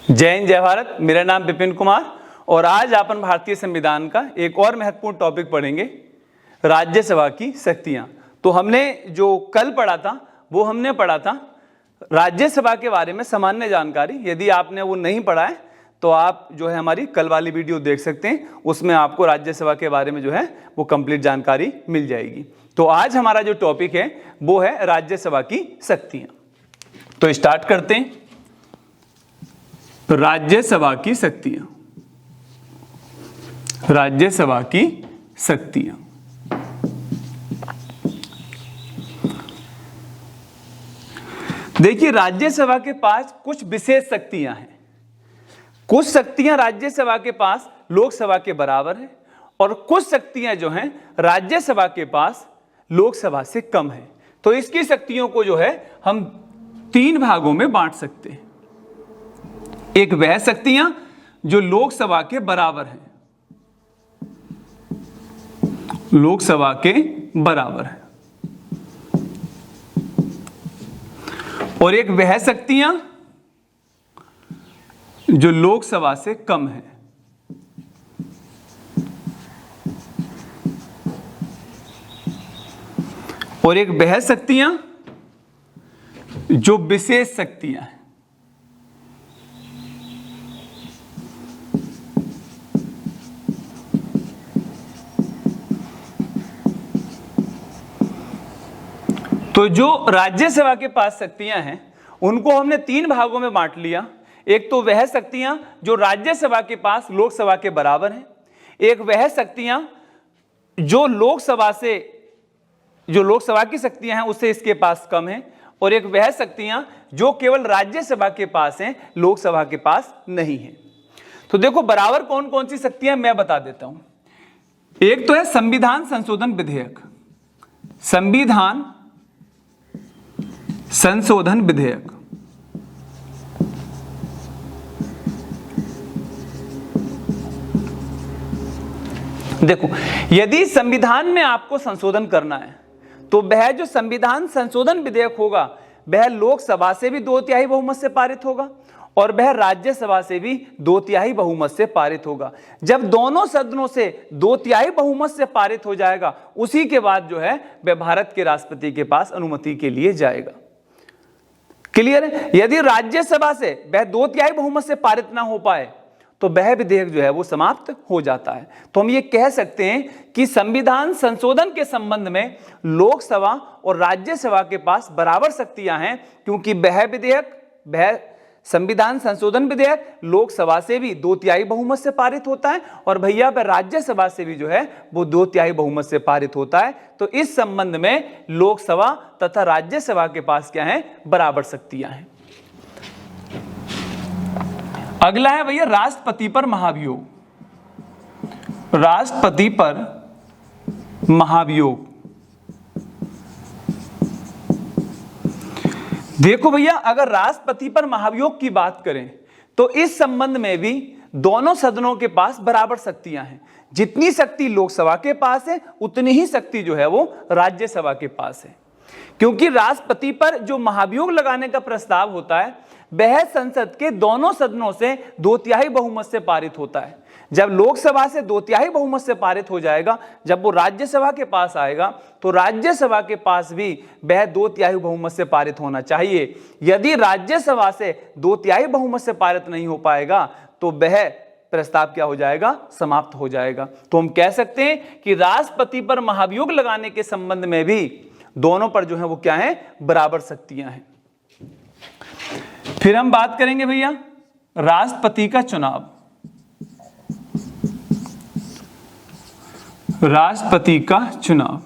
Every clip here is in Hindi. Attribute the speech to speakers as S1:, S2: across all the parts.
S1: जय हिंद जय भारत। मेरा नाम विपिन कुमार और आज अपन भारतीय संविधान का एक और महत्वपूर्ण टॉपिक पढ़ेंगे, राज्यसभा की शक्तियां। तो हमने जो कल पढ़ा था वो हमने पढ़ा था राज्यसभा के बारे में सामान्य जानकारी। यदि आपने वो नहीं पढ़ा है तो आप जो है हमारी कल वाली वीडियो देख सकते हैं, उसमें आपको राज्यसभा के बारे में जो है वो कंप्लीट जानकारी मिल जाएगी। तो आज हमारा जो टॉपिक है वो है राज्यसभा की शक्तियां। तो स्टार्ट करते हैं। राज्यसभा की शक्तियां, राज्यसभा की शक्तियां। देखिए, राज्यसभा के पास कुछ विशेष शक्तियां हैं। कुछ शक्तियां राज्यसभा के पास लोकसभा के बराबर है और कुछ शक्तियां जो हैं राज्यसभा के पास लोकसभा से कम है। तो इसकी शक्तियों को जो है हम तीन भागों में बांट सकते हैं। एक वह शक्तियां जो लोकसभा के बराबर हैं, लोकसभा के बराबर है, और एक वह शक्तियां जो लोकसभा से कम है। और एक वह शक्तियां जो विशेष शक्तियां हैं। तो जो राज्यसभा के पास शक्तियां हैं उनको हमने तीन भागों में बांट लिया। एक तो वह शक्तियां जो राज्यसभा के पास लोकसभा के बराबर हैं, एक वह शक्तियां जो लोकसभा की शक्तियां हैं उससे इसके पास कम है, और एक वह शक्तियां जो केवल राज्यसभा के पास हैं, लोकसभा के पास नहीं है। तो देखो, बराबर कौन कौन सी शक्तियां मैं बता देता हूं। एक तो है संविधान संशोधन विधेयक, संविधान संशोधन विधेयक। देखो, यदि संविधान में आपको संशोधन करना है तो वह जो संविधान संशोधन विधेयक होगा वह लोकसभा से भी 2/3 बहुमत से पारित होगा और वह राज्यसभा से भी 2/3 बहुमत से पारित होगा। जब दोनों सदनों से 2/3 बहुमत से पारित हो जाएगा, उसी के बाद जो है वह भारत के राष्ट्रपति के पास अनुमति के लिए जाएगा। क्लियर है? यदि राज्यसभा से वह 2/3 बहुमत से पारित ना हो पाए तो वह विधेयक जो है वो समाप्त हो जाता है। तो हम ये कह सकते हैं कि संविधान संशोधन के संबंध में लोकसभा और राज्यसभा के पास बराबर शक्तियां हैं, क्योंकि वह संविधान संशोधन विधेयक लोकसभा से भी 2/3 बहुमत से पारित होता है और भैया वह राज्यसभा से भी जो है वो 2/3 बहुमत से पारित होता है। तो इस संबंध में लोकसभा तथा राज्यसभा के पास क्या है, बराबर शक्तियां हैं। अगला है भैया राष्ट्रपति पर महाभियोग। राष्ट्रपति पर महाभियोग। देखो भैया, अगर राष्ट्रपति पर महाभियोग की बात करें तो इस संबंध में भी दोनों सदनों के पास बराबर शक्तियां हैं। जितनी शक्ति लोकसभा के पास है उतनी ही शक्ति जो है वो राज्यसभा के पास है, क्योंकि राष्ट्रपति पर जो महाभियोग लगाने का प्रस्ताव होता है वह संसद के दोनों सदनों से 2/3 बहुमत से पारित होता है। जब लोकसभा से 2/3 बहुमत से पारित हो जाएगा, जब वो राज्यसभा के पास आएगा तो राज्यसभा के पास भी वह 2/3 बहुमत से पारित होना चाहिए। यदि राज्यसभा से 2/3 बहुमत से पारित नहीं हो पाएगा तो वह प्रस्ताव क्या हो जाएगा, समाप्त हो जाएगा। तो हम कह सकते हैं कि राष्ट्रपति पर महाभियोग लगाने के संबंध में भी दोनों पर जो है वो क्या है, बराबर शक्तियां हैं। फिर हम बात करेंगे भैया राष्ट्रपति का चुनाव। राष्ट्रपति का चुनाव,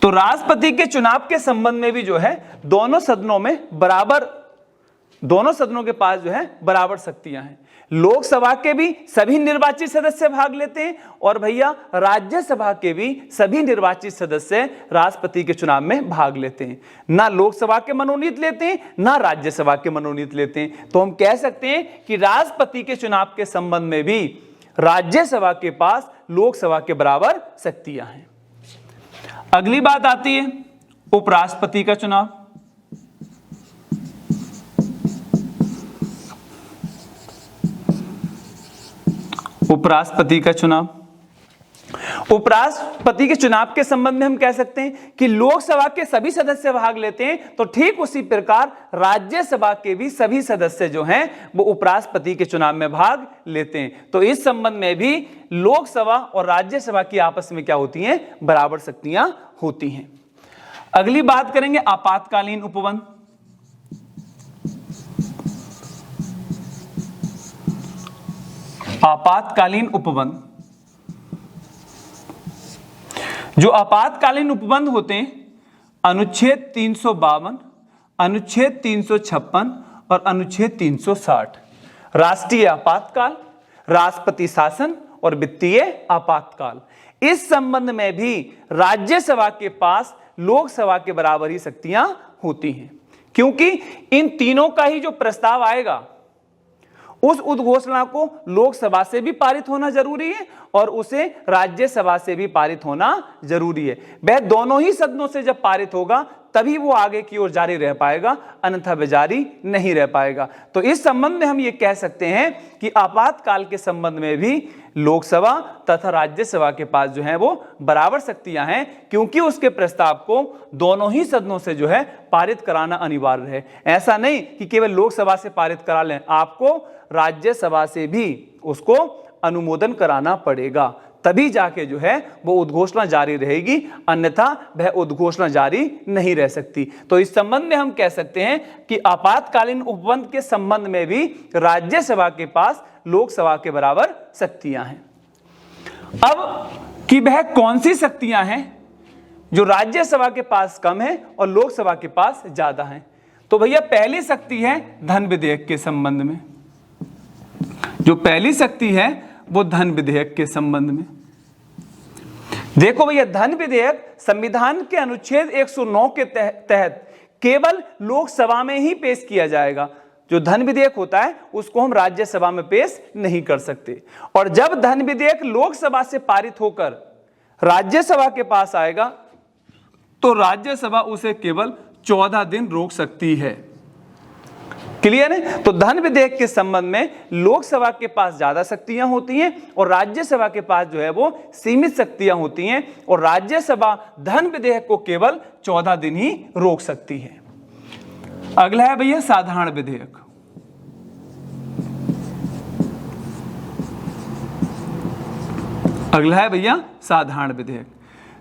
S1: तो राष्ट्रपति के चुनाव के संबंध में भी जो है दोनों सदनों के पास जो है बराबर शक्तियां हैं। लोकसभा के भी सभी निर्वाचित सदस्य भाग लेते हैं और भैया राज्यसभा के भी सभी निर्वाचित सदस्य राष्ट्रपति के चुनाव में भाग लेते हैं। ना लोकसभा के मनोनीत लेते हैं ना राज्यसभा के मनोनीत लेते हैं। तो हम कह सकते हैं कि राष्ट्रपति के चुनाव के संबंध में भी राज्यसभा के पास लोकसभा के बराबर शक्तियां हैं। अगली बात आती है उपराष्ट्रपति का चुनाव। उपराष्ट्रपति का चुनाव। उपराष्ट्रपति के चुनाव के संबंध में हम कह सकते हैं कि लोकसभा के सभी सदस्य भाग लेते हैं, तो ठीक उसी प्रकार राज्यसभा के भी सभी सदस्य जो हैं वो उपराष्ट्रपति के चुनाव में भाग लेते हैं। तो इस संबंध में भी लोकसभा और राज्यसभा की आपस में क्या होती हैं, बराबर शक्तियां होती हैं। अगली बात करेंगे आपातकालीन उपबंध। आपातकालीन उपबंध, जो आपातकालीन उपबंध होते हैं अनुच्छेद 352, अनुच्छेद 356 और अनुच्छेद 360, राष्ट्रीय आपातकाल, राष्ट्रपति शासन और वित्तीय आपातकाल। इस संबंध में भी राज्यसभा के पास लोकसभा के बराबर ही शक्तियां होती हैं, क्योंकि इन तीनों का ही जो प्रस्ताव आएगा उस उद्घोषणा को लोकसभा से भी पारित होना जरूरी है और उसे राज्यसभा से भी पारित होना जरूरी है। वह दोनों ही सदनों से जब पारित होगा तभी वो आगे की ओर जारी रह पाएगा, अन्यथा वह जारी नहीं रह पाएगा। तो इस संबंध में हम ये कह सकते हैं कि आपातकाल के संबंध में भी लोकसभा तथा राज्यसभा के पास जो है वो बराबर शक्तियां हैं, क्योंकि उसके प्रस्ताव को दोनों ही सदनों से जो है पारित कराना अनिवार्य है। ऐसा नहीं कि केवल लोकसभा से पारित करा लें, आपको राज्यसभा से भी उसको अनुमोदन कराना पड़ेगा, तभी जाके जो है वो उद्घोषणा जारी रहेगी, अन्यथा वह उद्घोषणा जारी नहीं रह सकती। तो इस संबंध में हम कह सकते हैं कि आपातकालीन उपबंध के संबंध में भी राज्यसभा के पास लोकसभा के बराबर शक्तियां हैं। अब कि वह कौन सी शक्तियां हैं जो राज्यसभा के पास कम है और लोकसभा के पास ज्यादा हैं, तो भैया पहली शक्ति है धन विधेयक के संबंध में। जो पहली शक्ति है वो धन विधेयक के संबंध में। देखो भैया, धन विधेयक संविधान के अनुच्छेद 109 के तहत केवल लोकसभा में ही पेश किया जाएगा। जो धन विधेयक होता है उसको हम राज्यसभा में पेश नहीं कर सकते, और जब धन विधेयक लोकसभा से पारित होकर राज्यसभा के पास आएगा तो राज्यसभा उसे केवल 14 दिन रोक सकती है। क्लियर है? तो धन विधेयक के संबंध में लोकसभा के पास ज्यादा शक्तियां होती हैं और राज्यसभा के पास जो है वो सीमित शक्तियां होती हैं, और राज्यसभा धन विधेयक को केवल 14 दिन ही रोक सकती है। अगला है भैया साधारण विधेयक। अगला है भैया साधारण विधेयक।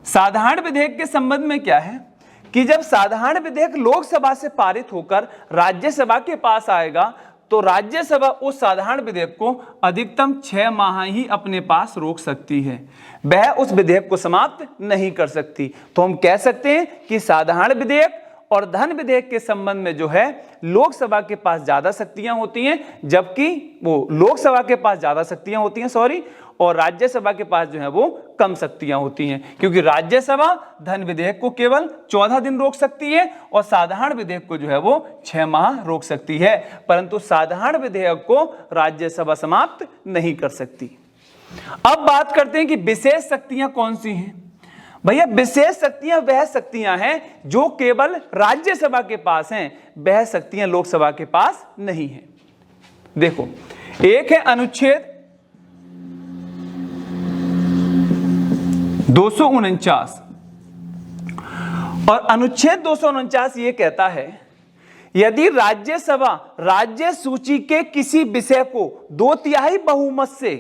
S1: साधारण विधेयक के संबंध में क्या है कि जब साधारण विधेयक लोकसभा से पारित होकर राज्यसभा के पास आएगा तो राज्यसभा उस साधारण विधेयक को अधिकतम 6 माह ही अपने पास रोक सकती है, वह उस विधेयक को समाप्त नहीं कर सकती। तो हम कह सकते हैं कि साधारण विधेयक और धन विधेयक के संबंध में जो है लोकसभा के पास ज्यादा शक्तियां होती हैं, जबकि वो लोकसभा के पास ज्यादा शक्तियां होती हैं और राज्यसभा के पास जो है वो कम शक्तियां होती हैं, क्योंकि राज्यसभा धन विधेयक को केवल 14 दिन रोक सकती है और साधारण विधेयक को जो है वो 6 माह रोक सकती है, परंतु साधारण विधेयक को राज्यसभा समाप्त नहीं कर सकती। अब बात करते हैं कि विशेष शक्तियां कौन सी हैं। भैया विशेष शक्तियां वह शक्तियां हैं जो केवल राज्यसभा के पास हैं, वह शक्तियां लोकसभा के पास नहीं हैं। देखो, एक है अनुच्छेद 249, और अनुच्छेद 249 ये कहता है यदि राज्यसभा राज्य सूची के किसी विषय को 2/3 बहुमत से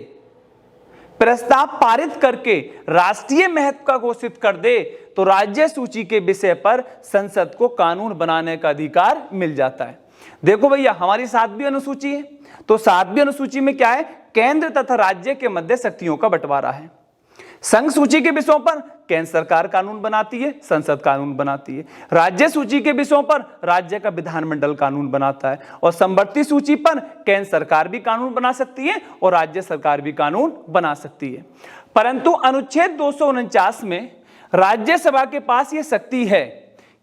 S1: प्रस्ताव पारित करके राष्ट्रीय महत्व का घोषित कर दे तो राज्य सूची के विषय पर संसद को कानून बनाने का अधिकार मिल जाता है। देखो भैया, हमारी 7वीं अनुसूची है, तो 7वीं अनुसूची में क्या है, केंद्र तथा राज्य के मध्य शक्तियों का बंटवारा है। संघ सूची के विषयों पर केंद्र सरकार कानून बनाती है, संसद कानून बनाती है। राज्य सूची के विषयों पर राज्य का विधानमंडल कानून बनाता है, और समवर्ती सूची पर केंद्र सरकार भी कानून बना सकती है और राज्य सरकार भी कानून बना सकती है। परंतु अनुच्छेद 249 में राज्यसभा के पास यह शक्ति है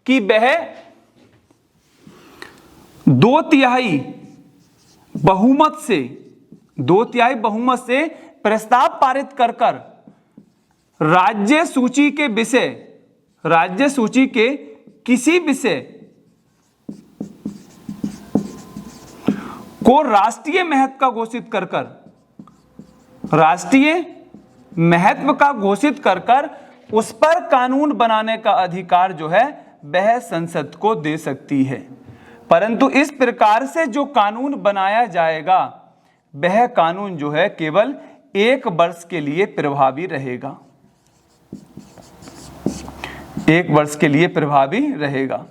S1: कि वह 2/3 बहुमत से प्रस्ताव पारित कर राज्य सूची के किसी विषय को राष्ट्रीय महत्व का घोषित कर राष्ट्रीय महत्व का घोषित कर उस पर कानून बनाने का अधिकार जो है वह संसद को दे सकती है। परंतु इस प्रकार से जो कानून बनाया जाएगा वह कानून जो है केवल 1 वर्ष के लिए प्रभावी रहेगा, 1 वर्ष के लिए प्रभावी रहेगा।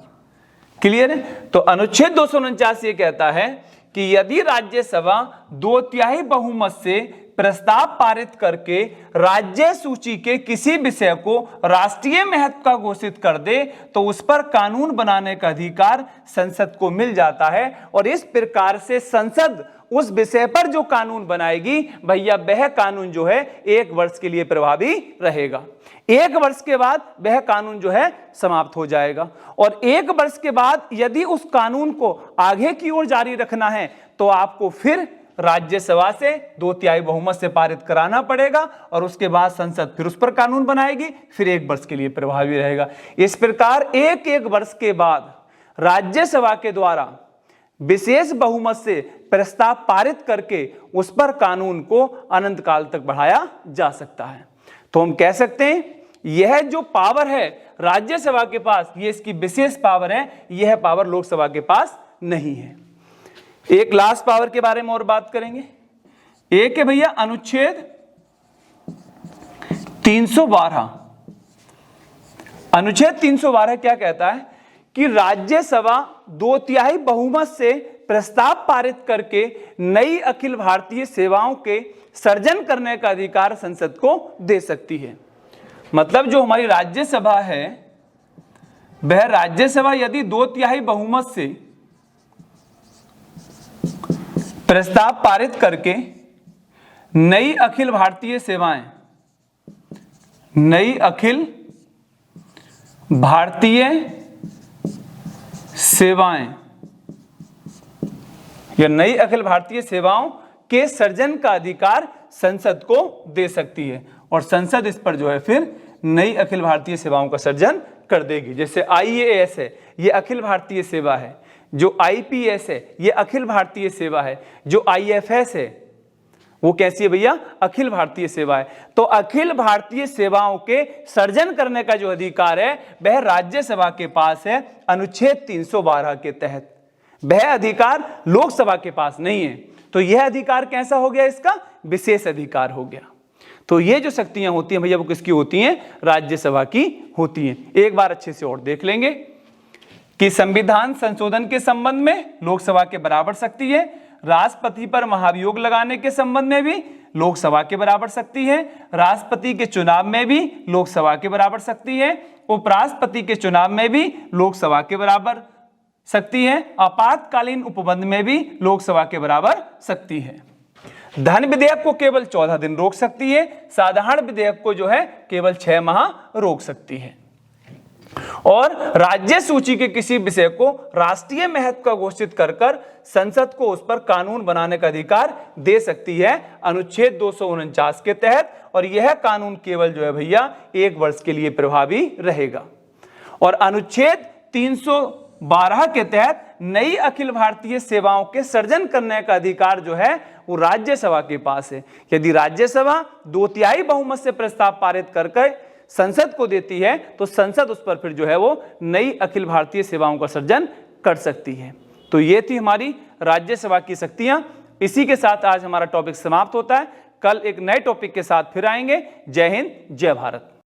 S1: क्लियर है? तो अनुच्छेद 249 ये कहता है कि यदि राज्यसभा 2/3 बहुमत से प्रस्ताव पारित करके राज्य सूची के किसी विषय को राष्ट्रीय महत्व का घोषित कर दे तो उस पर कानून बनाने का अधिकार संसद को मिल जाता है। और इस प्रकार से संसद उस विषय पर जो कानून बनाएगी भैया वह कानून जो है 1 वर्ष के लिए प्रभावी रहेगा। 1 वर्ष के बाद वह कानून जो है समाप्त हो जाएगा। और 1 वर्ष के बाद यदि उस कानून को आगे की ओर जारी रखना है तो आपको फिर राज्यसभा से 2/3 बहुमत से पारित कराना पड़ेगा और उसके बाद संसद फिर उस पर कानून बनाएगी, फिर 1 वर्ष के लिए प्रभावी रहेगा। इस प्रकार 1 वर्ष के बाद राज्यसभा के द्वारा विशेष बहुमत से प्रस्ताव पारित करके उस पर कानून को अनंत काल तक बढ़ाया जा सकता है। तो हम कह सकते हैं यह जो पावर है राज्यसभा के पास, ये इसकी विशेष पावर है, यह पावर लोकसभा के पास नहीं है। एक लास्ट पावर के बारे में और बात करेंगे। एक है भैया अनुच्छेद 312। अनुच्छेद 312 क्या कहता है कि राज्यसभा 2/3 बहुमत से प्रस्ताव पारित करके नई अखिल भारतीय सेवाओं के सर्जन करने का अधिकार संसद को दे सकती है। मतलब जो हमारी राज्यसभा है वह राज्यसभा यदि 2/3 बहुमत से प्रस्ताव पारित करके नई अखिल भारतीय सेवाएं, नई अखिल भारतीय सेवाएं या नई अखिल भारतीय सेवाओं के सर्जन का अधिकार संसद को दे सकती है और संसद इस पर जो है फिर नई अखिल भारतीय सेवाओं का सर्जन कर देगी। जैसे IAS है ये अखिल भारतीय सेवा है, जो IPS है ये अखिल भारतीय सेवा है, जो IFS है वो कैसी है भैया, अखिल भारतीय सेवा है। तो अखिल भारतीय सेवाओं के सर्जन करने का जो अधिकार है वह राज्यसभा के पास है अनुच्छेद 312 के तहत। वह अधिकार लोकसभा के पास नहीं है। तो यह अधिकार कैसा हो गया, इसका विशेष अधिकार हो गया। तो ये जो शक्तियां होती हैं भैया वो किसकी होती हैं, राज्यसभा की होती हैं। एक बार अच्छे से और देख लेंगे कि संविधान संशोधन के संबंध में लोकसभा के बराबर शक्ति है, राष्ट्रपति पर महाभियोग लगाने के संबंध में भी लोकसभा के बराबर शक्ति है, राष्ट्रपति के चुनाव में भी लोकसभा के बराबर शक्ति है, उपराष्ट्रपति के चुनाव में भी लोकसभा के बराबर शक्ति है, आपातकालीन उपबंध में भी लोकसभा के बराबर शक्ति है। धन विधेयक को केवल 14 दिन रोक सकती है, साधारण विधेयक को जो है केवल 6 माह रोक सकती है। और राज्य सूची के किसी विषय को राष्ट्रीय महत्व का घोषित कर संसद को उस पर कानून बनाने का अधिकार दे सकती है अनुच्छेद 249 के तहत। और यह कानून केवल जो है भैया 1 वर्ष के लिए प्रभावी रहेगा। और अनुच्छेद 312 के तहत नई अखिल भारतीय सेवाओं के सर्जन करने का अधिकार जो है वो राज्यसभा के पास है। यदि राज्यसभा 2/3 बहुमत से प्रस्ताव पारित करके संसद को देती है तो संसद उस पर फिर जो है वो नई अखिल भारतीय सेवाओं का सर्जन कर सकती है। तो ये थी हमारी राज्यसभा की शक्तियां। इसी के साथ आज हमारा टॉपिक समाप्त होता है। कल एक नए टॉपिक के साथ फिर आएंगे। जय हिंद, जय भारत।